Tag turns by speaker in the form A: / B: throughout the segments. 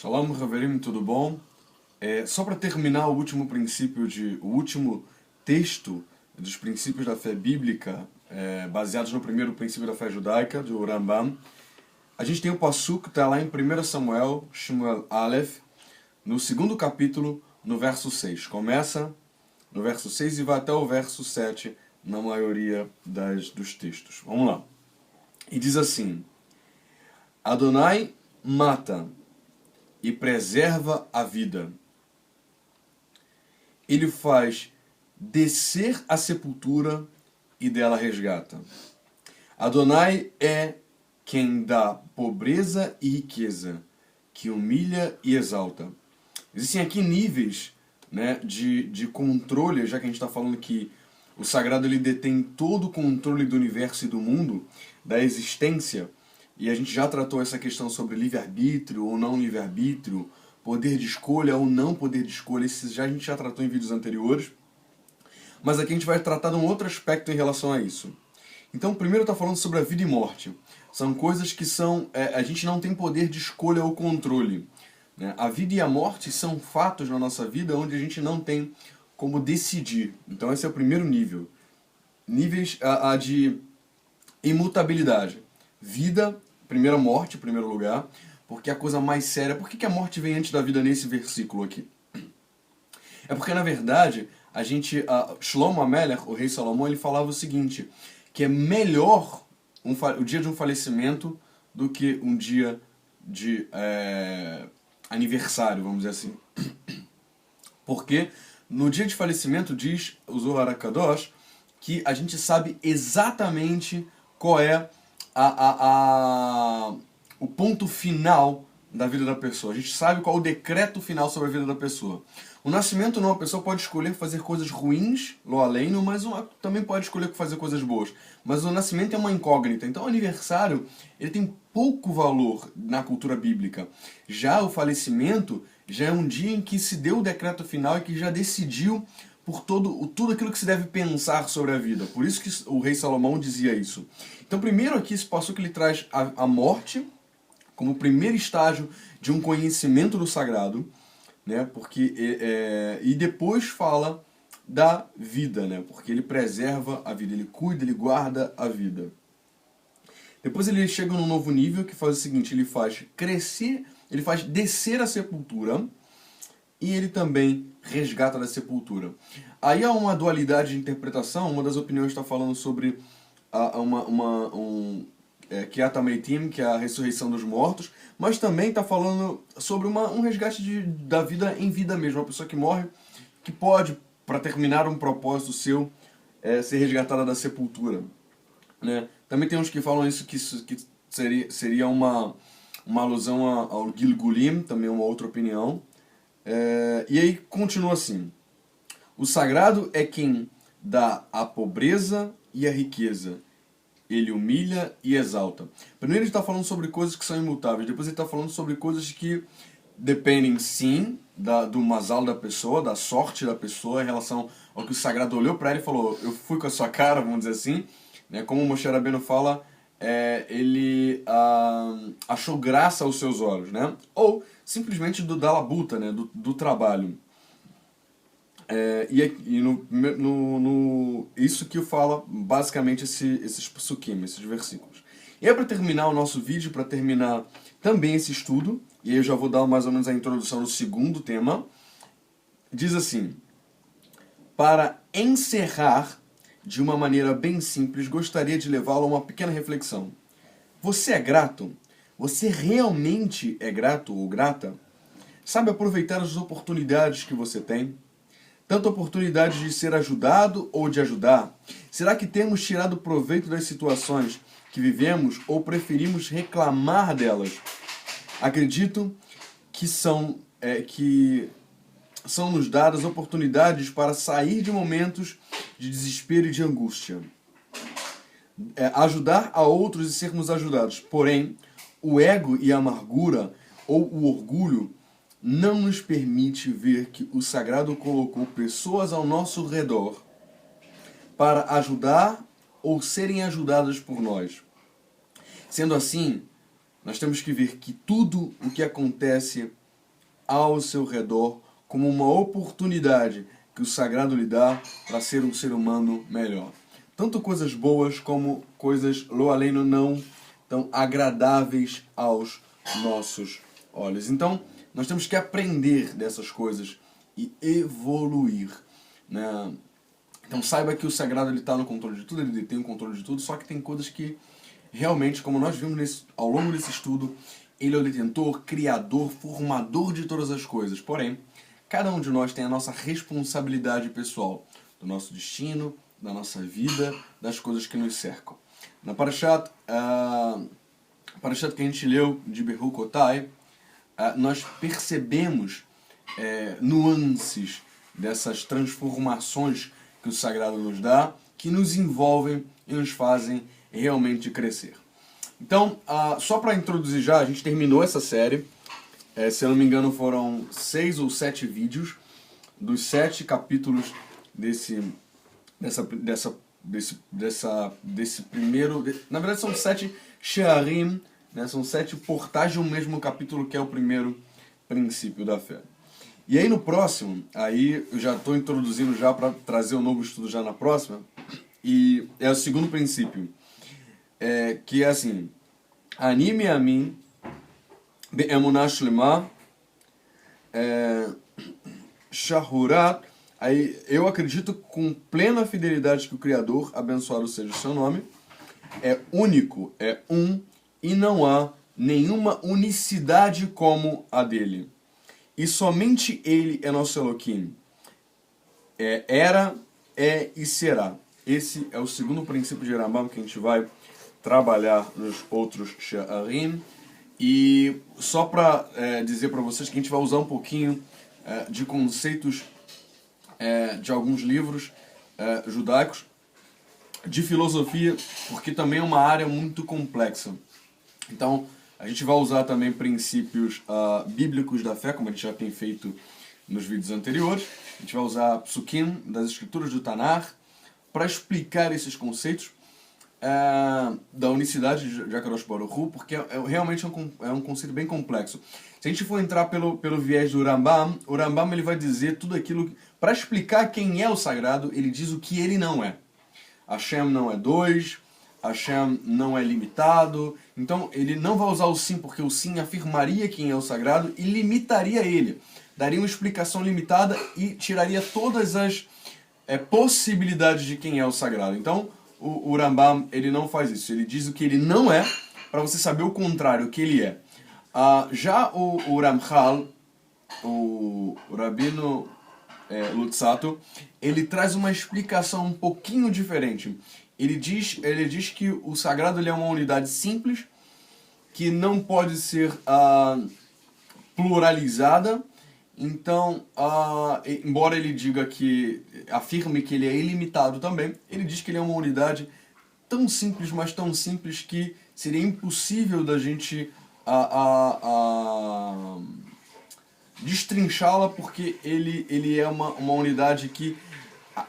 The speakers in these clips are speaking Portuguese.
A: Shalom, Haverim, tudo bom? Só para terminar o último o último texto dos princípios da fé bíblica, baseados no primeiro princípio da fé judaica, do Rambam, a gente tem o Passuk que está lá em 1 Samuel, Shmuel Aleph, no segundo capítulo, no verso 6. Começa no verso 6 e vai até o verso 7 na maioria dos textos. Vamos lá. E diz assim: Adonai mata e preserva a vida. Ele faz descer a sepultura e dela resgata. Adonai é quem dá pobreza e riqueza, que humilha e exalta. Existem aqui níveis, né, de controle, já que a gente está falando que o sagrado ele detém todo o controle do universo e do mundo, da existência. E a gente já tratou essa questão sobre livre-arbítrio ou não livre-arbítrio, poder de escolha ou não poder de escolha. A gente já tratou em vídeos anteriores. Mas aqui a gente vai tratar de um outro aspecto em relação a isso. Então, primeiro está falando sobre a vida e morte. São coisas que a gente não tem poder de escolha ou controle, né? A vida e a morte são fatos na nossa vida onde a gente não tem como decidir. Então esse é o primeiro nível. Níveis de imutabilidade. Vida, primeira morte, em primeiro lugar, porque é a coisa mais séria. Por que a morte vem antes da vida nesse versículo aqui? É porque, na verdade, Shlomo HaMelech, o rei Salomão, ele falava o seguinte, que é melhor o dia de um falecimento do que um dia de aniversário, vamos dizer assim. Porque no dia de falecimento, diz o Zohar HaKadosh, que a gente sabe exatamente qual é o ponto final da vida da pessoa. A gente sabe qual é o decreto final sobre a vida da pessoa. O nascimento não, a pessoa pode escolher fazer coisas ruins, lo aleno, mas também pode escolher fazer coisas boas. Mas o nascimento é uma incógnita. Então o aniversário ele tem pouco valor na cultura bíblica. Já o falecimento já é um dia em que se deu o decreto final e que já decidiu por tudo aquilo que se deve pensar sobre a vida. Por isso que o rei Salomão dizia isso. Então primeiro aqui esse passo que ele traz a morte como o primeiro estágio de um conhecimento do sagrado, né? E depois fala da vida, né? Porque ele preserva a vida, ele cuida, ele guarda a vida. Depois ele chega num novo nível que faz o seguinte, ele faz crescer, ele faz descer a sepultura e ele também resgata da sepultura. Aí há uma dualidade de interpretação, uma das opiniões está falando sobre Kiat HaMeitim, que é a ressurreição dos mortos, mas também está falando sobre um resgate da vida em vida mesmo, uma pessoa que morre, que pode, para terminar um propósito seu, ser resgatada da sepultura, né? Também tem uns que falam isso, que seria uma alusão ao Gilgulim, também uma outra opinião. E aí continua assim: o sagrado é quem dá a pobreza e a riqueza, ele humilha e exalta. Primeiro ele está falando sobre coisas que são imutáveis, depois ele está falando sobre coisas que dependem sim do mazal da pessoa, da sorte da pessoa, em relação ao que o sagrado olhou para ele e falou, eu fui com a sua cara, vamos dizer assim, né? Como o Moshe Rabbeinu fala, ele achou graça aos seus olhos, né? Ou simplesmente da labuta, né? do trabalho. Isso que fala basicamente esses psukim, esses versículos. E aí para terminar o nosso vídeo, para terminar também esse estudo, e aí eu já vou dar mais ou menos a introdução do segundo tema, diz assim: para encerrar de uma maneira bem simples, gostaria de levá-lo a uma pequena reflexão. Você é grato? Você realmente é grato ou grata? Sabe aproveitar as oportunidades que você tem? Tanto oportunidade de ser ajudado ou de ajudar? Será que temos tirado proveito das situações que vivemos ou preferimos reclamar delas? Acredito que são nos dadas oportunidades para sair de momentos de desespero e de angústia. Ajudar a outros e sermos ajudados. Porém, o ego e a amargura ou o orgulho não nos permite ver que o sagrado colocou pessoas ao nosso redor para ajudar ou serem ajudadas por nós. Sendo assim, nós temos que ver que tudo o que acontece ao seu redor como uma oportunidade que o sagrado lhe dá para ser um ser humano melhor. Tanto coisas boas como coisas, lo aleno, não tão agradáveis aos nossos olhos. Então, nós temos que aprender dessas coisas e evoluir, né? Então saiba que o sagrado está no controle de tudo, ele tem o controle de tudo, só que tem coisas que realmente, como nós vimos ao longo desse estudo, ele é o detentor, criador, formador de todas as coisas. Porém, cada um de nós tem a nossa responsabilidade pessoal, do nosso destino, da nossa vida, das coisas que nos cercam. Na Parashat que a gente leu de Berukotai, nós percebemos nuances dessas transformações que o sagrado nos dá, que nos envolvem e nos fazem realmente crescer. Então, só para introduzir já, a gente terminou essa série. Se eu não me engano, foram 6 ou 7 vídeos dos 7 capítulos desse primeiro. Na verdade, são 7 Shearim, né? São 7 portais de um mesmo capítulo, que é o primeiro princípio da fé. E aí no próximo, aí eu já estou introduzindo já para trazer um novo estudo já na próxima, e é o segundo princípio, que é assim: Ani me'amin be'emunah shlema shahurat. Aí eu acredito com plena fidelidade que o Criador, abençoado seja o seu nome, é único, é um, e não há nenhuma unicidade como a dele. E somente ele é nosso Elohim. Era, é e será. Esse é o segundo princípio de Rambam que a gente vai trabalhar nos outros She'arim. E só para dizer para vocês que a gente vai usar um pouquinho de conceitos de alguns livros judaicos, de filosofia, porque também é uma área muito complexa. Então, a gente vai usar também princípios bíblicos da fé, como a gente já tem feito nos vídeos anteriores. A gente vai usar psukim das escrituras do Tanar para explicar esses conceitos da unicidade de Akadosh Baruch Hu, porque realmente é um conceito bem complexo. Se a gente for entrar pelo viés do Rambam, o Rambam ele vai dizer tudo aquilo... Para explicar quem é o sagrado, ele diz o que ele não é. Hashem não é 2, Hashem não é limitado. Então ele não vai usar o sim, porque o sim afirmaria quem é o sagrado e limitaria ele. Daria uma explicação limitada e tiraria todas as possibilidades de quem é o sagrado. Então o Rambam ele não faz isso. Ele diz o que ele não é, para você saber o contrário, o que ele é. Já o Ramchal, o Rabino Luzzatto, ele traz uma explicação um pouquinho diferente. Ele diz que o sagrado ele é uma unidade simples, que não pode ser pluralizada. Então, embora ele diga afirme que ele é ilimitado também, ele diz que ele é uma unidade tão simples, mas tão simples que seria impossível da gente destrinchá-la, porque ele é uma unidade que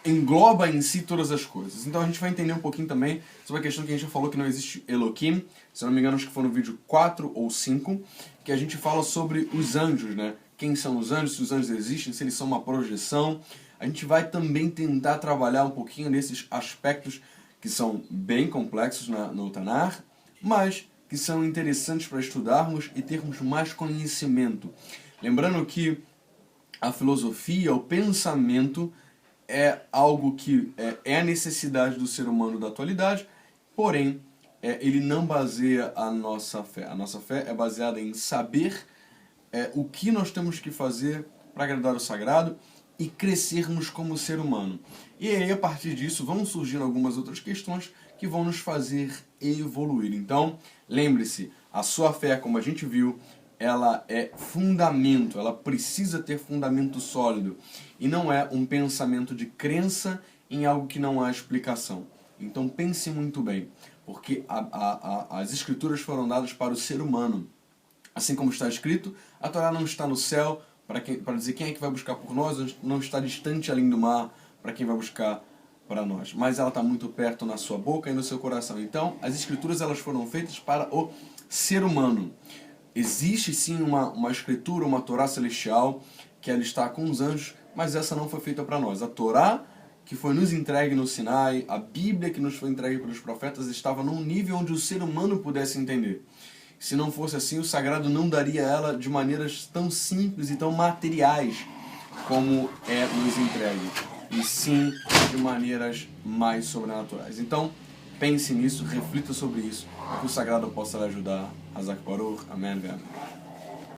A: engloba em si todas as coisas. Então a gente vai entender um pouquinho também sobre a questão que a gente já falou, que não existe Elohim. Se eu não me engano, acho que foi no vídeo 4 ou 5, que a gente fala sobre os anjos, né? Quem são os anjos, se os anjos existem, se eles são uma projeção. A gente vai também tentar trabalhar um pouquinho nesses aspectos que são bem complexos no Tanar, mas que são interessantes para estudarmos e termos mais conhecimento. Lembrando que a filosofia, o pensamento, é algo que é a necessidade do ser humano da atualidade, porém, ele não baseia a nossa fé. A nossa fé é baseada em saber o que nós temos que fazer para agradar o sagrado e crescermos como ser humano. E aí, a partir disso, vão surgindo algumas outras questões que vão nos fazer evoluir. Então, lembre-se, a sua fé, como a gente viu, ela é fundamento, ela precisa ter fundamento sólido. E não é um pensamento de crença em algo que não há explicação. Então pense muito bem, porque as escrituras foram dadas para o ser humano. Assim como está escrito, a Torá não está no céu para dizer quem é que vai buscar por nós, não está distante além do mar para quem vai buscar para nós. Mas ela está muito perto na sua boca e no seu coração. Então as escrituras elas foram feitas para o ser humano. existe sim uma escritura, uma Torá celestial, que ela está com os anjos, mas essa não foi feita para nós. A Torá que foi nos entregue no Sinai, a Bíblia que nos foi entregue pelos profetas, estava num nível onde o ser humano pudesse entender. Se não fosse assim, o sagrado não daria ela de maneiras tão simples e tão materiais como é nos entregue, e sim de maneiras mais sobrenaturais. Então, pense nisso, reflita sobre isso, para que o sagrado possa lhe ajudar. Hazak Baruch, amém.